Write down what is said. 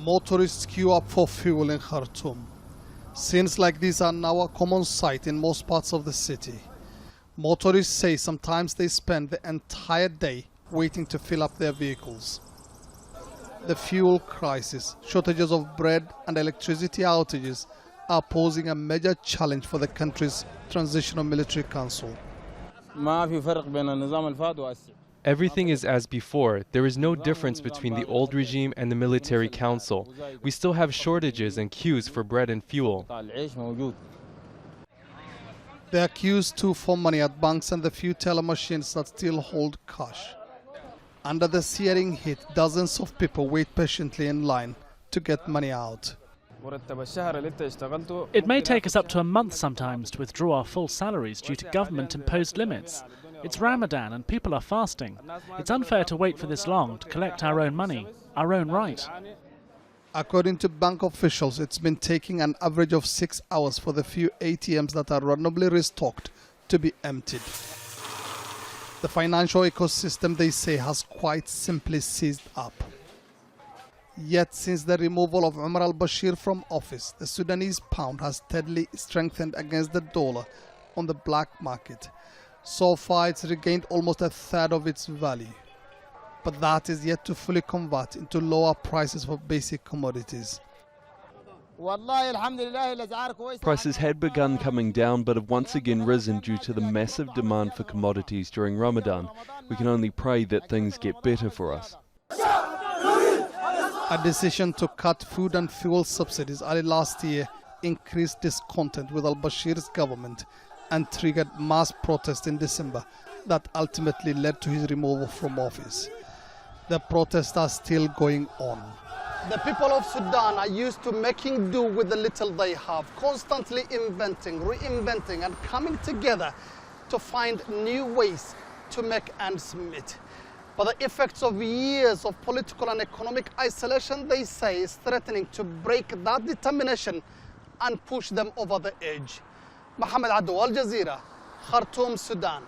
Motorists queue up for fuel in Khartoum. Scenes like these are now a common sight in most parts of the city. Motorists say sometimes they spend the entire day waiting to fill up their vehicles. The fuel crisis, shortages of bread and electricity outages are posing a major challenge for the country's transitional military council. Everything is as before. There is no difference between the old regime and the military council. We still have shortages and queues for bread and fuel. There are queues too for money at banks and the few teller machines that still hold cash. Under the searing heat, dozens of people wait patiently in line to get money out. It may take us up to a month sometimes to withdraw our full salaries due to government-imposed limits. It's Ramadan and people are fasting. It's unfair to wait for this long to collect our own money, our own right. According to bank officials, it's been taking an average of 6 hours for the few ATMs that are randomly restocked to be emptied. The financial ecosystem, they say, has quite simply seized up. Yet, since the removal of Omar al-Bashir from office, the Sudanese pound has steadily strengthened against the dollar on the black market. So far, it's regained almost a third of its value. But that is yet to fully convert into lower prices for basic commodities. Prices had begun coming down but have once again risen due to the massive demand for commodities during Ramadan. We can only pray that things get better for us. A decision to cut food and fuel subsidies early last year increased discontent with al-Bashir's government and triggered mass protests in December that ultimately led to his removal from office. The protests are still going on. The people of Sudan are used to making do with the little they have, constantly inventing, reinventing, and coming together to find new ways to make ends meet. But the effects of years of political and economic isolation, they say, is threatening to break that determination and push them over the edge. Mohammed, Adow, Al Jazeera, Khartoum, Sudan.